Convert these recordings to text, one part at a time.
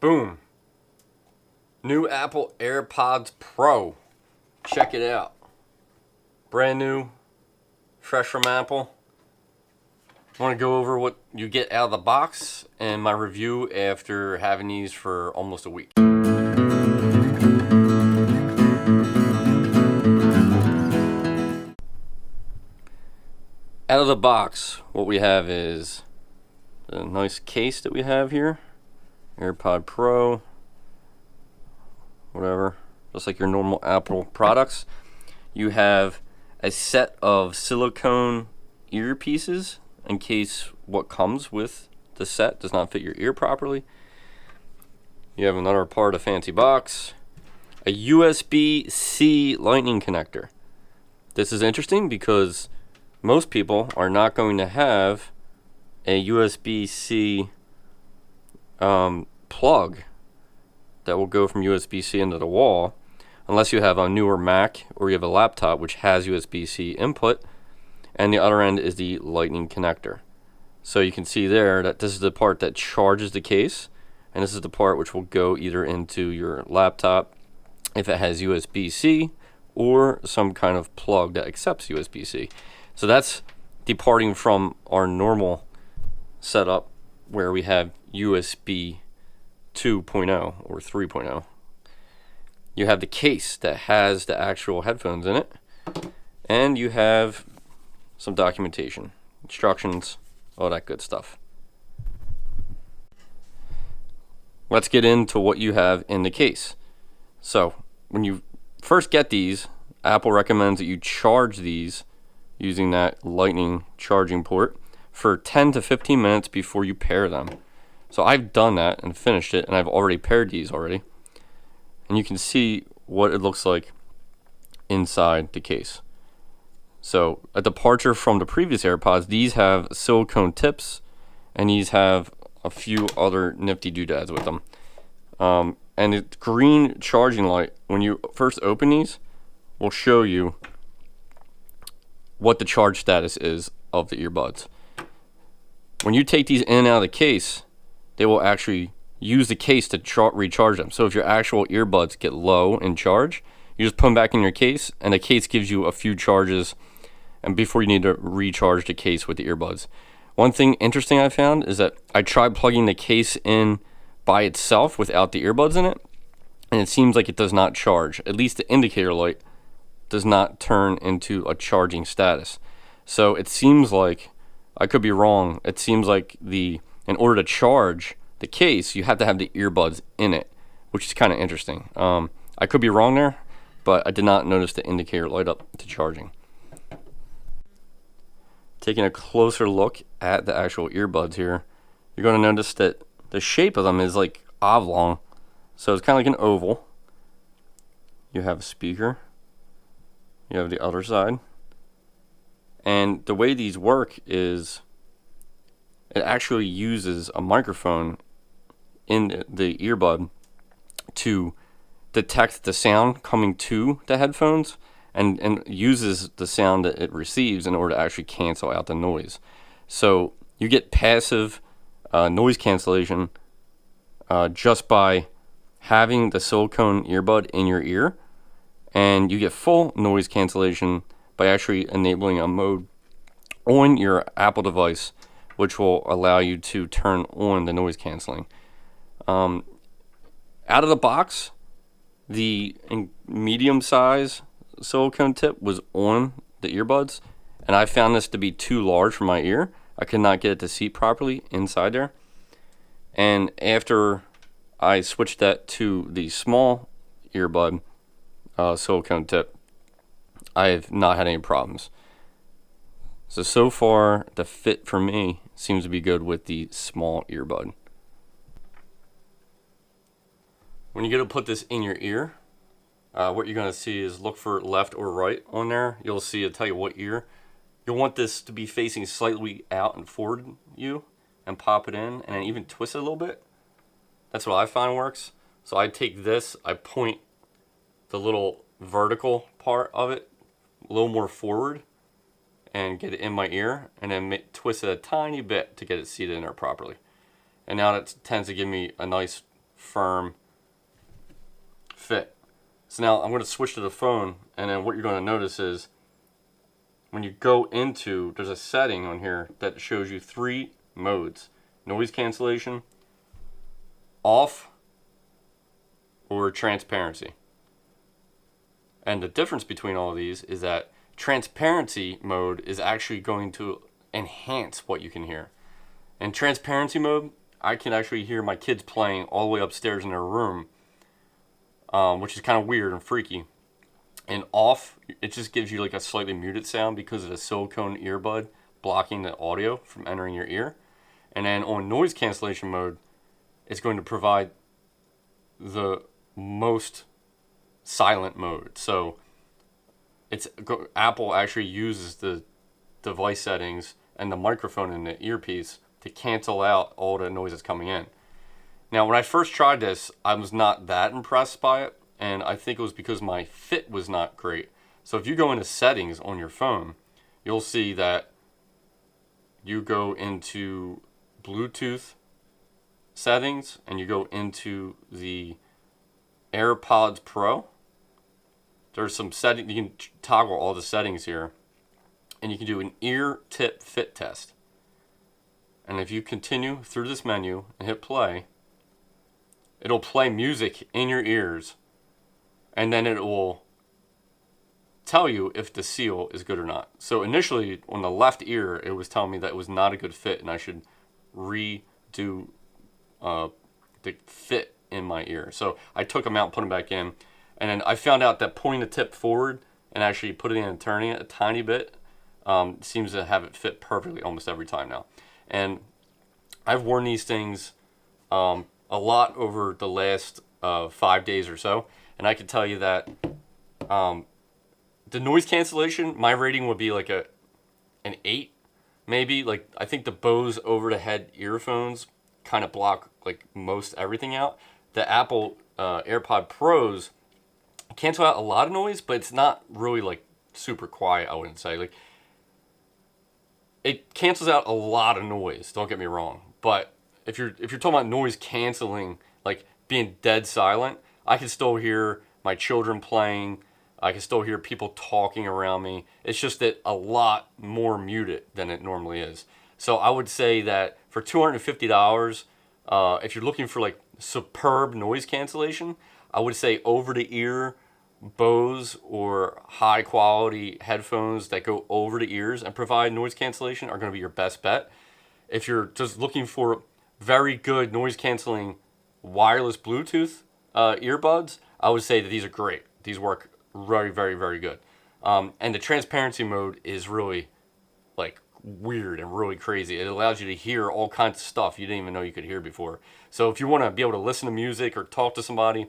Boom. New Apple AirPods Pro. Check it out. Brand new, fresh from Apple. I want to go over what you get out of the box and my review after having these for almost a week. Out of the box, what we have is a nice case that we have here. AirPod Pro, whatever, just like your normal Apple products. You have a set of silicone earpieces in case what comes with the set does not fit your ear properly. You have another part of fancy box, a USB-C lightning connector. This is interesting because most people are not going to have a USB-C plug that will go from USB-C into the wall, unless you have a newer Mac or you have a laptop which has USB-C input, and the other end is the lightning connector. So you can see there that this is the part that charges the case, and this is the part which will go either into your laptop if it has USB-C or some kind of plug that accepts USB-C. So that's departing from our normal setup where we have USB 2.0 or 3.0. You have the case that has the actual headphones in it, and you have some documentation, instructions, all that good stuff. Let's get into what you have in the case. So when you first get these, Apple recommends that you charge these using that lightning charging port for 10 to 15 minutes before you pair them. So I've done that and finished it, and I've already paired these already. And you can see what it looks like inside the case. So a departure from the previous AirPods, these have silicone tips, and these have a few other nifty doodads with them. And the green charging light, when you first open these, will show you what the charge status is of the earbuds. When you take these in and out of the case, they will actually use the case to recharge them. So if your actual earbuds get low in charge, you just put them back in your case, and the case gives you a few charges and before you need to recharge the case with the earbuds. One thing interesting I found is that I tried plugging the case in by itself without the earbuds in it, and it seems like it does not charge. At least the indicator light does not turn into a charging status. So it seems like, I could be wrong, it seems like in order to charge the case, you have to have the earbuds in it, which is kind of interesting. I could be wrong there, but I did not notice the indicator light up to charging. Taking a closer look at the actual earbuds here, you're going to notice that the shape of them is like oblong. So it's kind of like an oval. You have a speaker. You have the other side. And the way these work is it actually uses a microphone in the earbud to detect the sound coming to the headphones and uses the sound that it receives in order to actually cancel out the noise. So you get passive noise cancellation just by having the silicone earbud in your ear, and you get full noise cancellation by actually enabling a mode on your Apple device which will allow you to turn on the noise canceling. Out of the box, the medium size silicone tip was on the earbuds, and I found this to be too large for my ear. I could not get it to seat properly inside there. And after I switched that to the small earbud silicone tip, I have not had any problems. So far the fit for me seems to be good with the small earbud. When you go to put this in your ear, what you're going to see is look for left or right on there. You'll see it'll tell you what ear. You'll want this to be facing slightly out and forward you, and pop it in, and then even twist it a little bit. That's what I find works. So I take this, I point the little vertical part of it a little more forward and get it in my ear, and then twist it a tiny bit to get it seated in there properly. And now that tends to give me a nice firm fit. So now I'm going to switch to the phone, and then what you're going to notice is when you go into, there's a setting on here that shows you 3 modes: noise cancellation, off, or transparency. And the difference between all of these is that transparency mode is actually going to enhance what you can hear. In transparency mode, I can actually hear my kids playing all the way upstairs in their room, which is kind of weird and freaky. And off, it just gives you like a slightly muted sound because of the silicone earbud blocking the audio from entering your ear. And then on noise cancellation mode, it's going to provide the most silent mode. So Apple actually uses the device settings and the microphone in the earpiece to cancel out all the noises coming in. Now, when I first tried this, I was not that impressed by it, and I think it was because my fit was not great. So if you go into settings on your phone, you'll see that you go into Bluetooth settings and you go into the AirPods Pro. There's some settings, you can toggle all the settings here, and you can do an ear tip fit test. And if you continue through this menu and hit play, it'll play music in your ears, and then it will tell you if the seal is good or not. So initially on the left ear, it was telling me that it was not a good fit and I should redo the fit in my ear. So I took them out and put them back in, and then I found out that pulling the tip forward and actually putting it in and turning it a tiny bit seems to have it fit perfectly almost every time now. And I've worn these things a lot over the last 5 days or so, and I can tell you that the noise cancellation, my rating would be like an 8, maybe. Like, I think the Bose over-the-head earphones kind of block like most everything out. The Apple AirPod Pros cancel out a lot of noise, but it's not really like super quiet, I wouldn't say. Like, it cancels out a lot of noise, don't get me wrong. But if you're talking about noise canceling, like being dead silent, I can still hear my children playing. I can still hear people talking around me. It's just that a lot more muted than it normally is. So I would say that for $250, if you're looking for like superb noise cancellation, I would say over-the-ear Bose or high-quality headphones that go over the ears and provide noise cancellation are going to be your best bet. If you're just looking for very good noise-canceling wireless Bluetooth earbuds, I would say that these are great. These work very, very, very good. And the transparency mode is really like weird and really crazy. It allows you to hear all kinds of stuff you didn't even know you could hear before. So if you want to be able to listen to music or talk to somebody,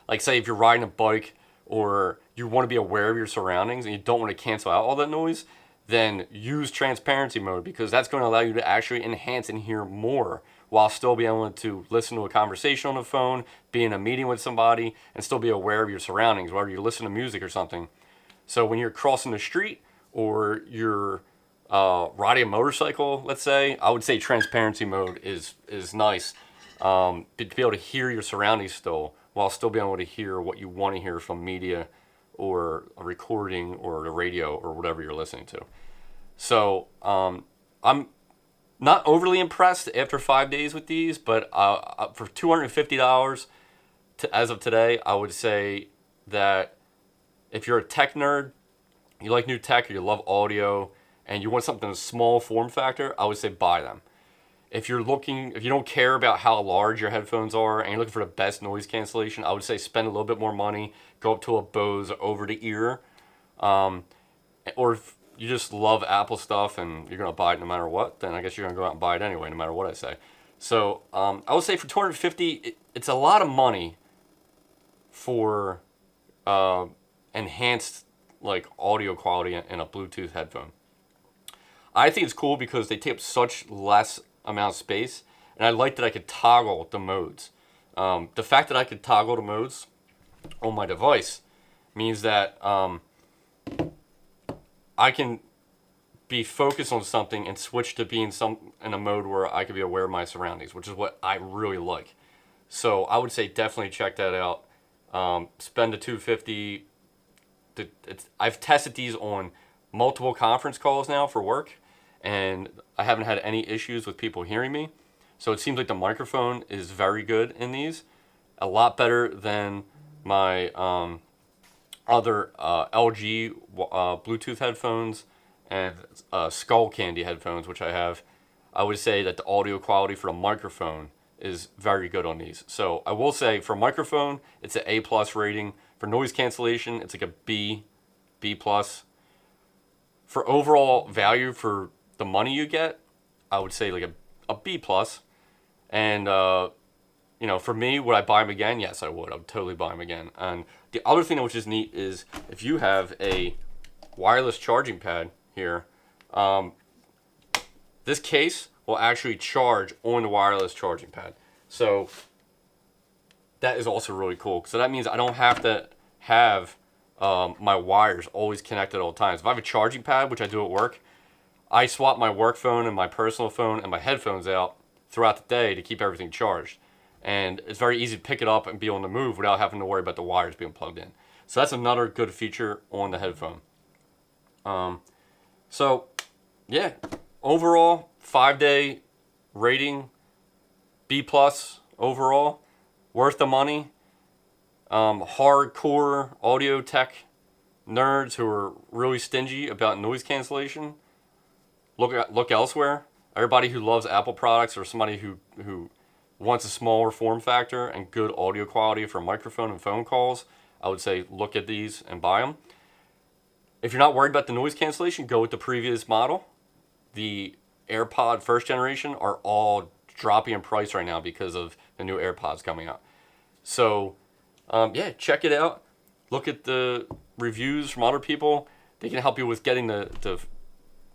like say if you're riding a bike or you want to be aware of your surroundings and you don't want to cancel out all that noise, then use transparency mode, because that's going to allow you to actually enhance and hear more while still being able to listen to a conversation on the phone, be in a meeting with somebody, and still be aware of your surroundings, whether you listen to music or something. So when you're crossing the street or you're riding a motorcycle, let's say, I would say transparency mode is nice to be able to hear your surroundings still, while still being able to hear what you want to hear from media or a recording or the radio or whatever you're listening to. So I'm not overly impressed after 5 days with these, but for $250 as of today, I would say that if you're a tech nerd, you like new tech, or you love audio, and you want something in a small form factor, I would say buy them. If you don't care about how large your headphones are and you're looking for the best noise cancellation, I would say spend a little bit more money, go up to a Bose over the ear. Or if you just love Apple stuff and you're going to buy it no matter what, then I guess you're going to go out and buy it anyway, no matter what I say. So I would say for $250, it's a lot of money for enhanced like audio quality in a Bluetooth headphone. I think it's cool because they take up such less amount of space, and I like that I could toggle the modes. The fact that I could toggle the modes on my device means that I can be focused on something and switch to being in a mode where I can be aware of my surroundings, which is what I really like. So I would say definitely check that out. Spend the $250. I've tested these on multiple conference calls now for work, and I haven't had any issues with people hearing me. So it seems like the microphone is very good in these, a lot better than my other LG Bluetooth headphones and Skull Candy headphones, which I have. I would say that the audio quality for the microphone is very good on these. So I will say for microphone, it's an A+ rating. For noise cancellation, it's like a B+. For overall value for the money you get, I would say like a B+. And for me, would I buy them again? Yes, I would. I would totally buy them again. And the other thing which is neat is if you have a wireless charging pad here, this case will actually charge on the wireless charging pad. So that is also really cool. So that means I don't have to have my wires always connected at all times. If I have a charging pad, which I do at work, I swap my work phone and my personal phone and my headphones out throughout the day to keep everything charged. And it's very easy to pick it up and be on the move without having to worry about the wires being plugged in. So that's another good feature on the headphone. So yeah, overall 5-day rating, B+ overall, worth the money. Hardcore audio tech nerds who are really stingy about noise cancellation, look elsewhere. Everybody who loves Apple products or somebody who wants a smaller form factor and good audio quality for microphone and phone calls, I would say look at these and buy them. If you're not worried about the noise cancellation, go with the previous model. The AirPod first generation are all dropping in price right now because of the new AirPods coming out. So yeah, check it out. Look at the reviews from other people. They can help you with getting the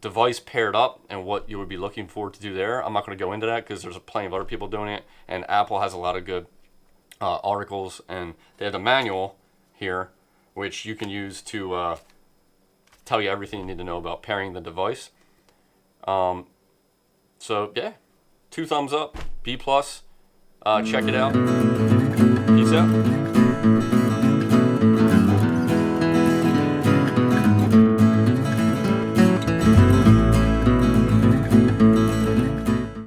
device paired up and what you would be looking for to do there. I'm not going to go into that because there's plenty of other people doing it, and Apple has a lot of good articles, and they have the manual here which you can use to tell you everything you need to know about pairing the device. So yeah, 2 thumbs up, B+. Check it out. Peace out.